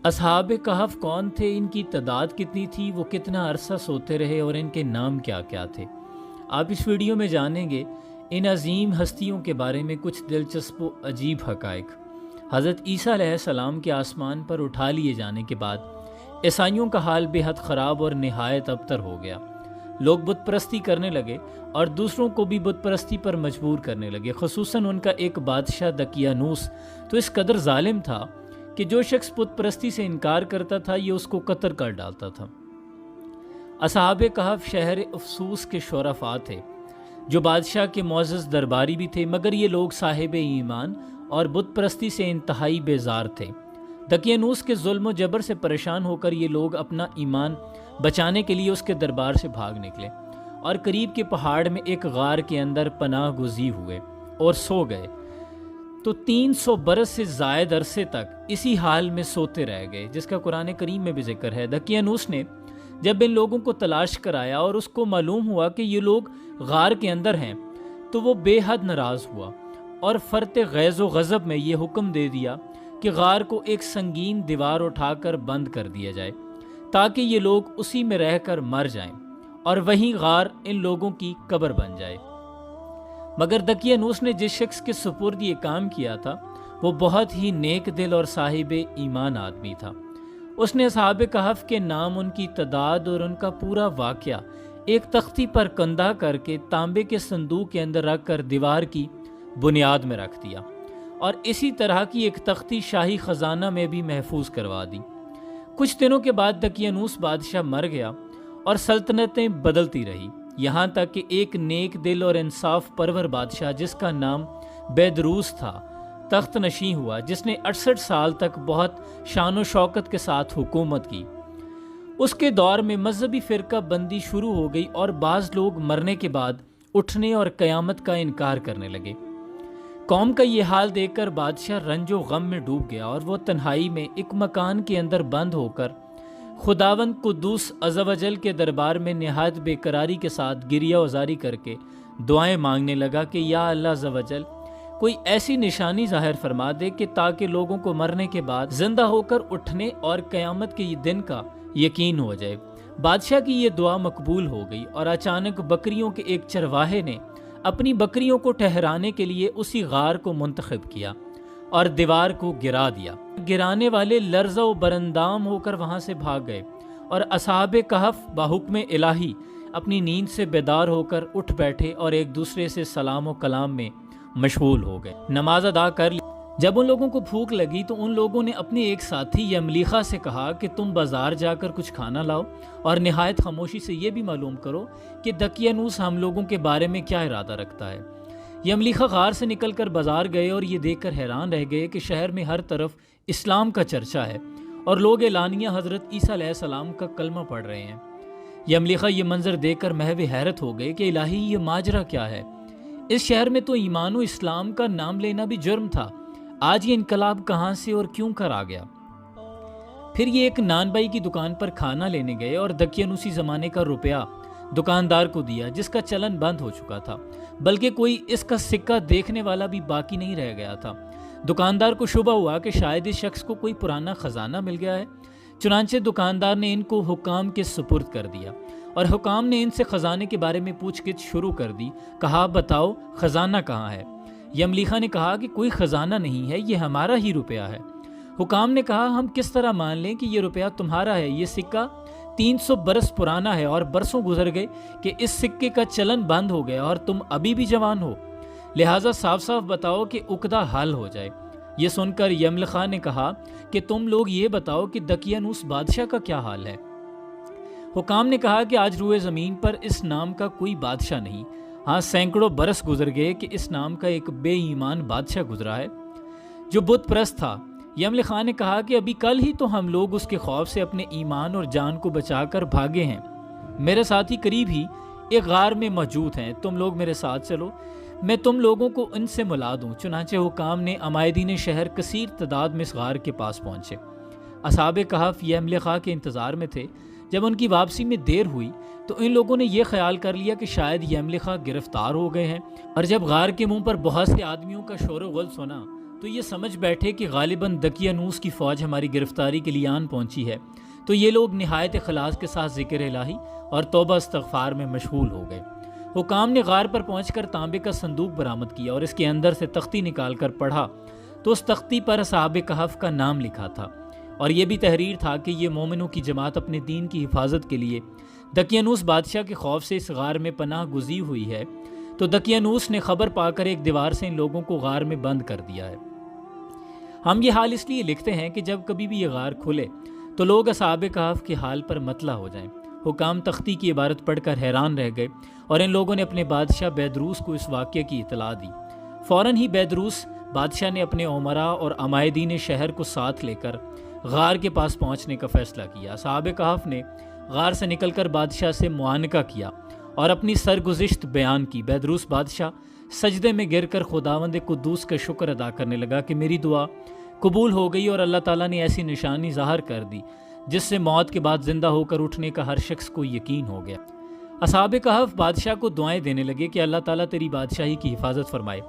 اصحاب کہف کون تھے، ان کی تعداد کتنی تھی، وہ کتنا عرصہ سوتے رہے اور ان کے نام کیا کیا تھے؟ آپ اس ویڈیو میں جانیں گے ان عظیم ہستیوں کے بارے میں کچھ دلچسپ و عجیب حقائق۔ حضرت عیسیٰ علیہ السلام کے آسمان پر اٹھا لیے جانے کے بعد عیسائیوں کا حال بے حد خراب اور نہایت ابتر ہو گیا۔ لوگ بت پرستی کرنے لگے اور دوسروں کو بھی بت پرستی پر مجبور کرنے لگے۔ خصوصاً ان کا ایک بادشاہ دقیانوس تو اس قدر ظالم تھا کہ جو شخص بت پرستی سے انکار کرتا تھا یہ اس کو قتل کر ڈالتا تھا۔ اصحاب کہف شہر افسوس کے شرفاء تھے جو بادشاہ کے معزز درباری بھی تھے، مگر یہ لوگ صاحب ایمان اور بت پرستی سے انتہائی بیزار تھے۔ دقیانوس کے ظلم و جبر سے پریشان ہو کر یہ لوگ اپنا ایمان بچانے کے لیے اس کے دربار سے بھاگ نکلے اور قریب کے پہاڑ میں ایک غار کے اندر پناہ گزین ہوئے اور سو گئے۔ تو 300 برس سے زائد عرصے تک اسی حال میں سوتے رہ گئے، جس کا قرآن کریم میں بھی ذکر ہے۔ دقیانوس نے جب ان لوگوں کو تلاش کرایا اور اس کو معلوم ہوا کہ یہ لوگ غار کے اندر ہیں تو وہ بے حد ناراض ہوا اور فرط غیظ و غضب میں یہ حکم دے دیا کہ غار کو ایک سنگین دیوار اٹھا کر بند کر دیا جائے تاکہ یہ لوگ اسی میں رہ کر مر جائیں اور وہیں غار ان لوگوں کی قبر بن جائے۔ مگر دقیانوس نے جس شخص کے سپرد یہ کام کیا تھا وہ بہت ہی نیک دل اور صاحب ایمان آدمی تھا۔ اس نے اصحاب کہف کے نام، ان کی تعداد اور ان کا پورا واقعہ ایک تختی پر کندہ کر کے تانبے کے صندوق کے اندر رکھ کر دیوار کی بنیاد میں رکھ دیا اور اسی طرح کی ایک تختی شاہی خزانہ میں بھی محفوظ کروا دی۔ کچھ دنوں کے بعد دقیانوس بادشاہ مر گیا اور سلطنتیں بدلتی رہی، یہاں تک کہ ایک نیک دل اور انصاف پرور بادشاہ جس کا نام بیدروس تھا تخت نشین ہوا، جس نے 68 سال تک بہت شان و شوکت کے ساتھ حکومت کی۔ اس کے دور میں مذہبی فرقہ بندی شروع ہو گئی اور بعض لوگ مرنے کے بعد اٹھنے اور قیامت کا انکار کرنے لگے۔ قوم کا یہ حال دیکھ کر بادشاہ رنج و غم میں ڈوب گیا اور وہ تنہائی میں ایک مکان کے اندر بند ہو کر خداوند قدوس عز و جل کے دربار میں نہایت بے قراری کے ساتھ گریہ وزاری کر کے دعائیں مانگنے لگا کہ یا اللہ عز و جل کوئی ایسی نشانی ظاہر فرما دے کہ تاکہ لوگوں کو مرنے کے بعد زندہ ہو کر اٹھنے اور قیامت کے یہ دن کا یقین ہو جائے۔ بادشاہ کی یہ دعا مقبول ہو گئی اور اچانک بکریوں کے ایک چرواہے نے اپنی بکریوں کو ٹھہرانے کے لیے اسی غار کو منتخب کیا اور دیوار کو گرا دیا۔ گرانے والے لرزہ و برندام ہو کر وہاں سے بھاگ گئے اور اصحاب کہف بحکم الہی اپنی نیند سے بیدار ہو کر اٹھ بیٹھے اور ایک دوسرے سے سلام و کلام میں مشغول ہو گئے۔ نماز ادا کر لی۔ جب ان لوگوں کو بھوک لگی تو ان لوگوں نے اپنے ایک ساتھی یملیخا سے کہا کہ تم بازار جا کر کچھ کھانا لاؤ اور نہایت خاموشی سے یہ بھی معلوم کرو کہ دقیانوس ہم لوگوں کے بارے میں کیا ارادہ رکھتا ہے۔ یملیخا غار سے نکل کر بازار گئے اور یہ دیکھ کر حیران رہ گئے کہ شہر میں ہر طرف اسلام کا چرچا ہے اور لوگ اعلانیہ حضرت عیسیٰ علیہ السلام کا کلمہ پڑھ رہے ہیں۔ یملیخا یہ منظر دیکھ کر محو حیرت ہو گئے کہ الہی یہ ماجرا کیا ہے؟ اس شہر میں تو ایمان و اسلام کا نام لینا بھی جرم تھا، آج یہ انقلاب کہاں سے اور کیوں کر آ گیا؟ پھر یہ ایک نان بائی کی دکان پر کھانا لینے گئے اور دقیانوسی زمانے کا روپیہ دکاندار کو دیا جس کا چلن بند ہو چکا تھا، بلکہ کوئی اس کا سکہ دیکھنے والا بھی باقی نہیں رہ گیا تھا۔ دکاندار کو شبہ ہوا کہ شاید اس شخص کو کوئی پرانا خزانہ مل گیا ہے، چنانچہ دکاندار نے ان کو حکام کے سپرد کر دیا اور حکام نے ان سے خزانے کے بارے میں پوچھ گچھ شروع کر دی۔ کہا بتاؤ خزانہ کہاں ہے؟ یملیخا نے کہا کہ کوئی خزانہ نہیں ہے، یہ ہمارا ہی روپیہ ہے۔ حکام نے کہا ہم کس طرح مان لیں کہ یہ روپیہ تمہارا ہے؟ یہ سکہ 300 برس پرانا ہے اور برسوں گزر گئے کہ اس سکے کا چلن بند ہو گیا اور تم ابھی بھی جوان ہو، لہٰذا صاف صاف بتاؤ کہ عقدہ حل ہو جائے۔ یہ سن کر یملیخا نے کہا کہ تم لوگ یہ بتاؤ کہ دقیانوس بادشاہ کا کیا حال ہے؟ حکام نے کہا کہ آج روئے زمین پر اس نام کا کوئی بادشاہ نہیں، ہاں سینکڑوں برس گزر گئے کہ اس نام کا ایک بے ایمان بادشاہ گزرا ہے جو بت پرست تھا۔ یملیخا نے کہا کہ ابھی کل ہی تو ہم لوگ اس کے خوف سے اپنے ایمان اور جان کو بچا کر بھاگے ہیں۔ میرے ساتھی قریب ہی ایک غار میں موجود ہیں، تم لوگ میرے ساتھ چلو، میں تم لوگوں کو ان سے ملا دوں۔ چنانچہ حکام نے عمائدین شہر کثیر تعداد میں اس غار کے پاس پہنچے۔ اصحاب کہف یملیخا کے انتظار میں تھے۔ جب ان کی واپسی میں دیر ہوئی تو ان لوگوں نے یہ خیال کر لیا کہ شاید یملیخا گرفتار ہو گئے ہیں، اور جب غار کے منہ پر بہت سے آدمیوں کا شور و غل سنا تو یہ سمجھ بیٹھے کہ غالباً دقیانوس کی فوج ہماری گرفتاری کے لیے آن پہنچی ہے، تو یہ لوگ نہایت اخلاص کے ساتھ ذکر الہی اور توبہ استغفار میں مشغول ہو گئے۔ حکام نے غار پر پہنچ کر تانبے کا صندوق برآمد کیا اور اس کے اندر سے تختی نکال کر پڑھا تو اس تختی پر اصحاب کہف کا نام لکھا تھا، اور یہ بھی تحریر تھا کہ یہ مومنوں کی جماعت اپنے دین کی حفاظت کے لیے دقیانوس بادشاہ کے خوف سے اس غار میں پناہ گزی ہوئی ہے۔ تو دقیانوس نے خبر پا کر ایک دیوار سے ان لوگوں کو غار میں بند کر دیا ہے۔ ہم یہ حال اس لیے لکھتے ہیں کہ جب کبھی بھی یہ غار کھلے تو لوگ اصحاب کہف کے حال پر مطلع ہو جائیں۔ حکام تختی کی عبارت پڑھ کر حیران رہ گئے اور ان لوگوں نے اپنے بادشاہ بیدروس کو اس واقعے کی اطلاع دی۔ فوراً ہی بیدروس بادشاہ نے اپنے امراء اور عمائدین شہر کو ساتھ لے کر غار کے پاس پہنچنے کا فیصلہ کیا۔ اصحاب کہف نے غار سے نکل کر بادشاہ سے معانقہ کیا اور اپنی سرگزشت بیان کی۔ بیدروس بادشاہ سجدے میں گر کر خداوند قدوس کا شکر ادا کرنے لگا کہ میری دعا قبول ہو گئی اور اللہ تعالیٰ نے ایسی نشانی ظاہر کر دی جس سے موت کے بعد زندہ ہو کر اٹھنے کا ہر شخص کو یقین ہو گیا۔ اصحاب کہف بادشاہ کو دعائیں دینے لگے کہ اللہ تعالیٰ تیری بادشاہی کی حفاظت فرمائے،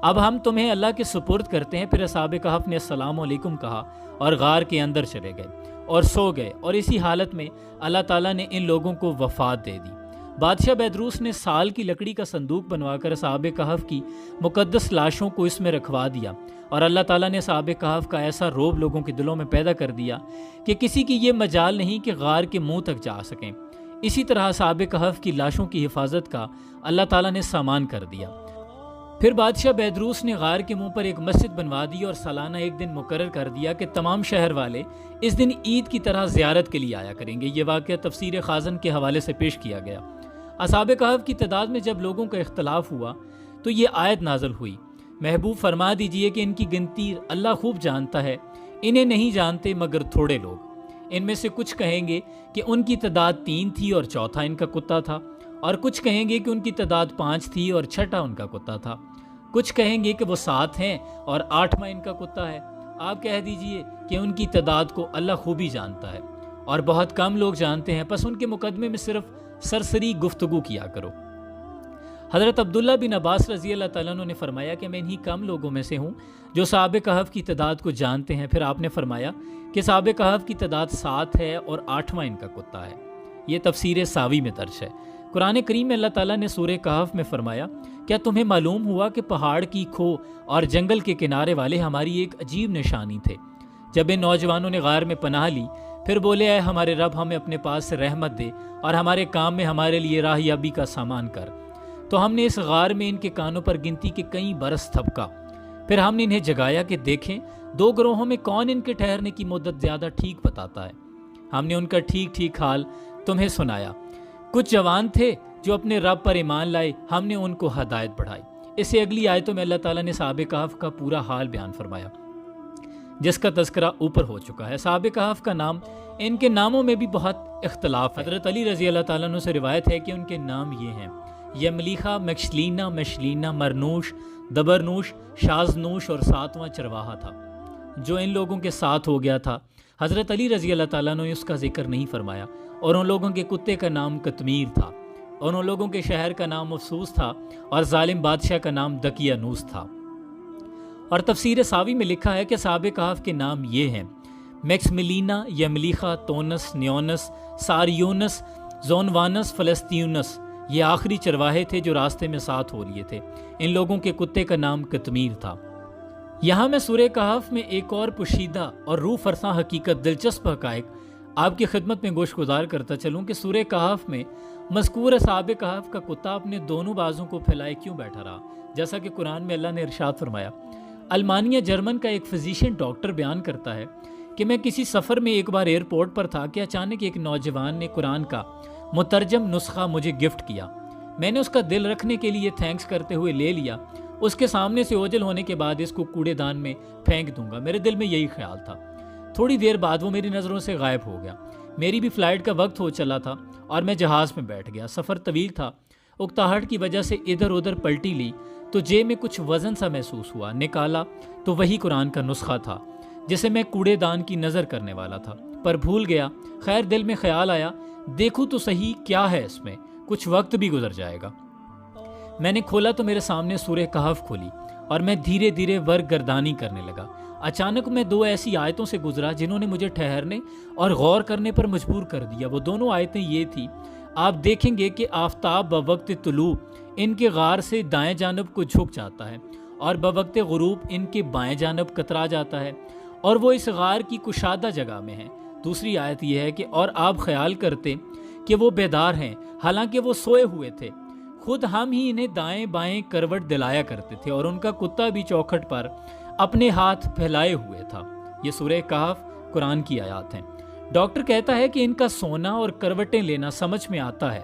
اب ہم تمہیں اللہ کے سپرد کرتے ہیں۔ پھر اصحاب کہف نے السلام علیکم کہا اور غار کے اندر چلے گئے اور سو گئے، اور اسی حالت میں اللہ تعالیٰ نے ان لوگوں کو وفات دے دی۔ بادشاہ بیدروس نے سال کی لکڑی کا صندوق بنوا کر اصحاب کہف کی مقدس لاشوں کو اس میں رکھوا دیا، اور اللہ تعالیٰ نے اصحاب کہف کا ایسا روب لوگوں کے دلوں میں پیدا کر دیا کہ کسی کی یہ مجال نہیں کہ غار کے منہ تک جا سکیں۔ اسی طرح اصحاب کہف کی لاشوں کی حفاظت کا اللہ تعالیٰ نے سامان کر دیا۔ پھر بادشاہ بیدروس نے غار کے منہ پر ایک مسجد بنوا دی اور سالانہ ایک دن مقرر کر دیا کہ تمام شہر والے اس دن عید کی طرح زیارت کے لیے آیا کریں گے۔ یہ واقعہ تفسیر خازن کے حوالے سے پیش کیا گیا۔ اصحاب کہف کی تعداد میں جب لوگوں کا اختلاف ہوا تو یہ آیت نازل ہوئی، محبوب فرما دیجئے کہ ان کی گنتی اللہ خوب جانتا ہے، انہیں نہیں جانتے مگر تھوڑے لوگ۔ ان میں سے کچھ کہیں گے کہ ان کی تعداد 3 تھی اور چوتھا ان کا کتا تھا، اور کچھ کہیں گے کہ ان کی تعداد 5 تھی اور چھٹا ان کا کتا تھا، کچھ کہیں گے کہ وہ 7 ہیں اور 8واں ان کا کتا ہے۔ آپ کہہ دیجئے کہ ان کی تعداد کو اللہ خوبی جانتا ہے اور بہت کم لوگ جانتے ہیں، پس ان کے مقدمے میں صرف سرسری گفتگو کیا کرو۔ حضرت عبداللہ بن عباس رضی اللہ تعالیٰ عنہ نے فرمایا کہ میں انہی کم لوگوں میں سے ہوں جو اصحاب کہف کی تعداد کو جانتے ہیں۔ پھر آپ نے فرمایا کہ اصحاب کہف کی تعداد 7 ہے اور 8واں ان کا کتا ہے۔ یہ تفسیر ساوی میں درج ہے۔ قرآن کریم میں اللہ تعالیٰ نے سورہ کہف میں فرمایا، کیا تمہیں معلوم ہوا کہ پہاڑ کی کھو اور جنگل کے کنارے والے ہماری ایک عجیب نشانی تھے؟ جب ان نوجوانوں نے غار میں پناہ لی پھر بولے، اے ہمارے رب ہمیں اپنے پاس سے رحمت دے اور ہمارے کام میں ہمارے لیے راہیابی کا سامان کر۔ تو ہم نے اس غار میں ان کے کانوں پر گنتی کے کئی برس تھپکا، پھر ہم نے انہیں جگایا کہ دیکھیں 2 گروہوں میں کون ان کے ٹھہرنے کی مدت زیادہ ٹھیک بتاتا ہے۔ ہم نے ان کا ٹھیک ٹھیک حال تمہیں سنایا۔ کچھ جوان تھے جو اپنے رب پر ایمان لائے، ہم نے ان کو ہدایت بڑھائی۔ اس سے اگلی آیتوں میں اللہ تعالیٰ نے اصحاب کہف کا پورا حال بیان فرمایا جس کا تذکرہ اوپر ہو چکا ہے۔ اصحاب کہف کا نام، ان کے ناموں میں بھی بہت اختلاف ہے۔ حضرت علی رضی اللہ تعالیٰ عنہ سے روایت ہے کہ ان کے نام یہ ہیں: یملیخہ، مکشلینا، مشلینا، مرنوش، دبرنوش، شازنوش، اور 7واں چرواہا تھا جو ان لوگوں کے ساتھ ہو گیا تھا۔ حضرت علی رضی اللہ تعالیٰ نے اس کا ذکر نہیں فرمایا۔ اور ان لوگوں کے کتے کا نام قطمیر تھا، اور ان لوگوں کے شہر کا نام افسوس تھا، اور ظالم بادشاہ کا نام دقیانوس تھا۔ اور تفسیر ساوی میں لکھا ہے کہ اصحاب کہف کے نام یہ ہیں: میکسملینا، یملیخہ، تونس، نیونس، ساریونس، زونوانس، فلسطینس۔ یہ آخری چرواہے تھے جو راستے میں ساتھ ہو لیے تھے۔ ان لوگوں کے کتے کا نام قطمیر تھا۔ یہاں میں سورہ کہف میں ایک اور پوشیدہ اور روح فرساں حقیقت، دلچسپ حقائق آپ کی خدمت میں گوش گزار کرتا چلوں کہ سورہ کہف میں مذکور اصحاب کہف کا کتا اپنے دونوں بازوں کو پھیلائے کیوں بیٹھا رہا، جیسا کہ قرآن میں اللہ نے ارشاد فرمایا۔ المانیہ جرمن کا ایک فزیشین ڈاکٹر بیان کرتا ہے کہ میں کسی سفر میں ایک بار ایئرپورٹ پر تھا کہ اچانک ایک نوجوان نے قرآن کا مترجم نسخہ مجھے گفٹ کیا۔ میں نے اس کا دل رکھنے کے لیے تھینکس کرتے ہوئے لے لیا۔ اس کے سامنے سے اوجھل ہونے کے بعد اس کو کوڑے دان میں پھینک دوں گا، میرے دل میں یہی خیال تھا۔ تھوڑی دیر بعد وہ میری نظروں سے غائب ہو گیا۔ میری بھی فلائٹ کا وقت ہو چلا تھا اور میں جہاز میں بیٹھ گیا۔ سفر طویل تھا، اکتاہٹ کی وجہ سے ادھر ادھر پلٹی لی تو جیب میں کچھ وزن سا محسوس ہوا، نکالا تو وہی قرآن کا نسخہ تھا جسے میں کوڑے دان کی نظر کرنے والا تھا، پر بھول گیا۔ خیر دل میں خیال آیا، دیکھوں تو صحیح کیا ہے اس میں، کچھ وقت بھی گزر جائے گا۔ میں نے کھولا تو میرے سامنے سورہ کہف کھولی اور میں دھیرے دھیرے ورق گردانی کرنے لگا۔ اچانک میں 2 ایسی آیتوں سے گزرا جنہوں نے مجھے ٹھہرنے اور غور کرنے پر مجبور کر دیا۔ وہ دونوں آیتیں یہ تھی، آپ دیکھیں گے کہ آفتاب بوقت طلوع ان کے غار سے دائیں جانب کو جھک جاتا ہے اور بوقت غروب ان کے بائیں جانب کترا جاتا ہے، اور وہ اس غار کی کشادہ جگہ میں ہیں۔ دوسری آیت یہ ہے کہ اور آپ خیال کرتے کہ وہ بیدار ہیں حالانکہ وہ سوئے ہوئے تھے، خود ہم ہی انہیں دائیں بائیں کروٹ دلایا کرتے تھے، اور ان کا کتا بھی چوکھٹ پر اپنے ہاتھ پھیلائے ہوئے تھا۔ یہ سورہ کہف قرآن کی آیات ہیں۔ ڈاکٹر کہتا ہے کہ ان کا سونا اور کروٹیں لینا سمجھ میں آتا ہے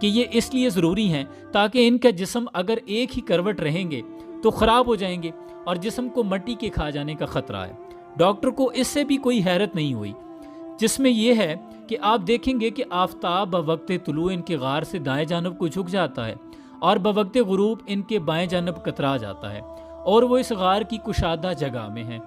کہ یہ اس لیے ضروری ہیں تاکہ ان کا جسم اگر ایک ہی کروٹ رہیں گے تو خراب ہو جائیں گے اور جسم کو مٹی کے کھا جانے کا خطرہ ہے۔ ڈاکٹر کو اس سے بھی کوئی حیرت نہیں ہوئی، جس میں یہ ہے کہ آپ دیکھیں گے کہ آفتاب بوقت طلوع ان کے غار سے دائیں جانب کو جھک جاتا ہے اور بوقت غروب ان کے بائیں جانب کترا جاتا ہے، اور وہ اس غار کی کشادہ جگہ میں ہیں،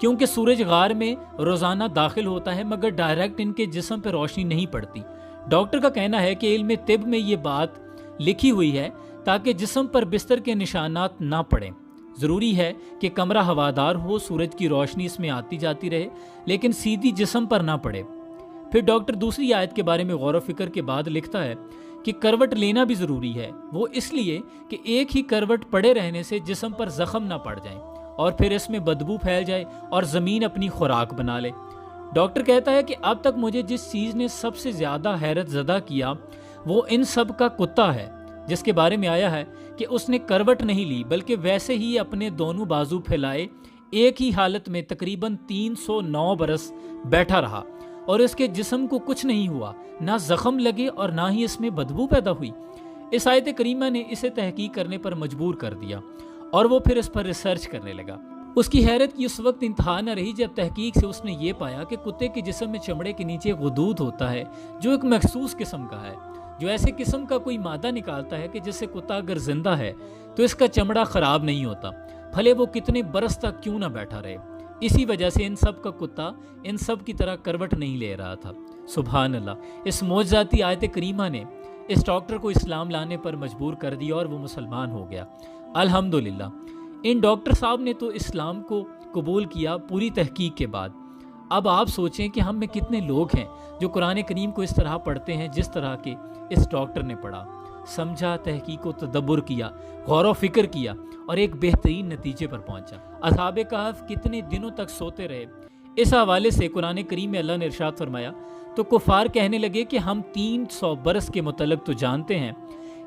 کیونکہ سورج غار میں روزانہ داخل ہوتا ہے مگر ڈائریکٹ ان کے جسم پہ روشنی نہیں پڑتی۔ ڈاکٹر کا کہنا ہے کہ علم طب میں یہ بات لکھی ہوئی ہے تاکہ جسم پر بستر کے نشانات نہ پڑیں۔ ضروری ہے کہ کمرہ ہوادار ہو، سورج کی روشنی اس میں آتی جاتی رہے لیکن سیدھی جسم پر نہ پڑے۔ پھر ڈاکٹر دوسری آیت کے بارے میں غور و فکر کے بعد لکھتا ہے کہ کروٹ لینا بھی ضروری ہے، وہ اس لیے کہ ایک ہی کروٹ پڑے رہنے سے جسم پر زخم نہ پڑ جائیں اور پھر اس میں بدبو پھیل جائے اور زمین اپنی خوراک بنا لے۔ ڈاکٹر کہتا ہے کہ اب تک مجھے جس چیز نے سب سے زیادہ حیرت زدہ کیا وہ ان سب کا کتا ہے، جس کے بارے میں آیا ہے کہ اس نے کروٹ نہیں لی بلکہ ویسے ہی اپنے دونوں بازو پھیلائے ایک ہی حالت میں تقریباً 309 برس بیٹھا رہا، اور اس کے جسم کو کچھ نہیں ہوا، نہ زخم لگے اور نہ ہی اس میں بدبو پیدا ہوئی۔ اس آیت کریمہ نے اسے تحقیق کرنے پر مجبور کر دیا اور وہ پھر اس پر ریسرچ کرنے لگا۔ اس کی حیرت کی اس وقت انتہا نہ رہی جب تحقیق سے اس نے یہ پایا کہ کتے کے جسم میں چمڑے کے نیچے غدود ہوتا ہے جو ایک مخصوص قسم کا ہے، جو ایسے قسم کا کوئی مادہ نکالتا ہے کہ جس سے کتا اگر زندہ ہے تو اس کا چمڑا خراب نہیں ہوتا، بھلے وہ کتنے برس تک کیوں نہ بیٹھا رہے۔ اسی وجہ سے ان سب کا کتا ان سب کی طرح کروٹ نہیں لے رہا تھا۔ سبحان اللہ! اس معجزاتی آیت کریمہ نے اس ڈاکٹر کو اسلام لانے پر مجبور کر دیا اور وہ مسلمان ہو گیا۔ الحمدللہ! ان ڈاکٹر صاحب نے تو اسلام کو قبول کیا پوری تحقیق کے بعد۔ اب آپ سوچیں کہ ہم میں کتنے لوگ ہیں جو قرآن کریم کو اس طرح پڑھتے ہیں جس طرح کہ اس ڈاکٹر نے پڑھا، سمجھا، تحقیق و تدبر کیا، غور و فکر کیا اور ایک بہترین نتیجے پر پہنچا۔ اصحاب کہف کتنے دنوں تک سوتے رہے، اس حوالے سے قرآن کریم میں اللہ نے ارشاد فرمایا تو کفار کہنے لگے کہ ہم 300 برس کے متعلق تو جانتے ہیں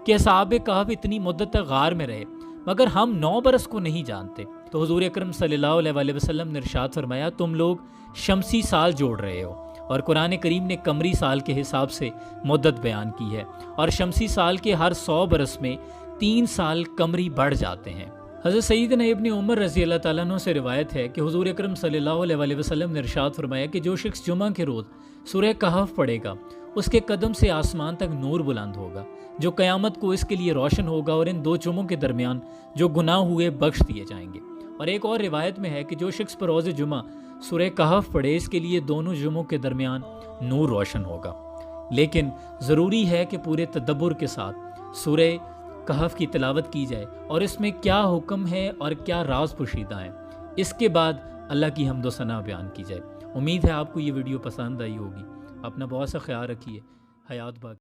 کہ اصحاب کہف اتنی مدت تک غار میں رہے، مگر ہم 9 برس کو نہیں جانتے۔ تو حضور اکرم صلی اللہ علیہ وسلم نے ارشاد فرمایا تم لوگ شمسی سال جوڑ رہے ہو، اور قرآن کریم نے قمری سال کے حساب سے مدت بیان کی ہے، اور شمسی سال کے ہر 100 برس میں 3 سال قمری بڑھ جاتے ہیں۔ حضرت سیدنا ابن عمر رضی اللہ تعالیٰ عنہ سے روایت ہے کہ حضور اکرم صلی اللہ علیہ وسلم نے ارشاد فرمایا کہ جو شخص جمعہ کے روز سورہ کہف پڑھے گا اس کے قدم سے آسمان تک نور بلند ہوگا جو قیامت کو اس کے لیے روشن ہوگا، اور ان 2 جمعوں کے درمیان جو گناہ ہوئے بخش دیے جائیں گے۔ اور ایک اور روایت میں ہے کہ جو شخص پر روز جمعہ سورہ کہف پڑھے اس کے لیے دونوں جمعوں کے درمیان نور روشن ہوگا۔ لیکن ضروری ہے کہ پورے تدبر کے ساتھ سورہ کہف کی تلاوت کی جائے اور اس میں کیا حکم ہے اور کیا راز پوشیدہ ہیں، اس کے بعد اللہ کی حمد و ثنا بیان کی جائے۔ امید ہے آپ کو یہ ویڈیو پسند آئی ہوگی۔ اپنا بہت سا خیال رکھیے۔ حیات باقی۔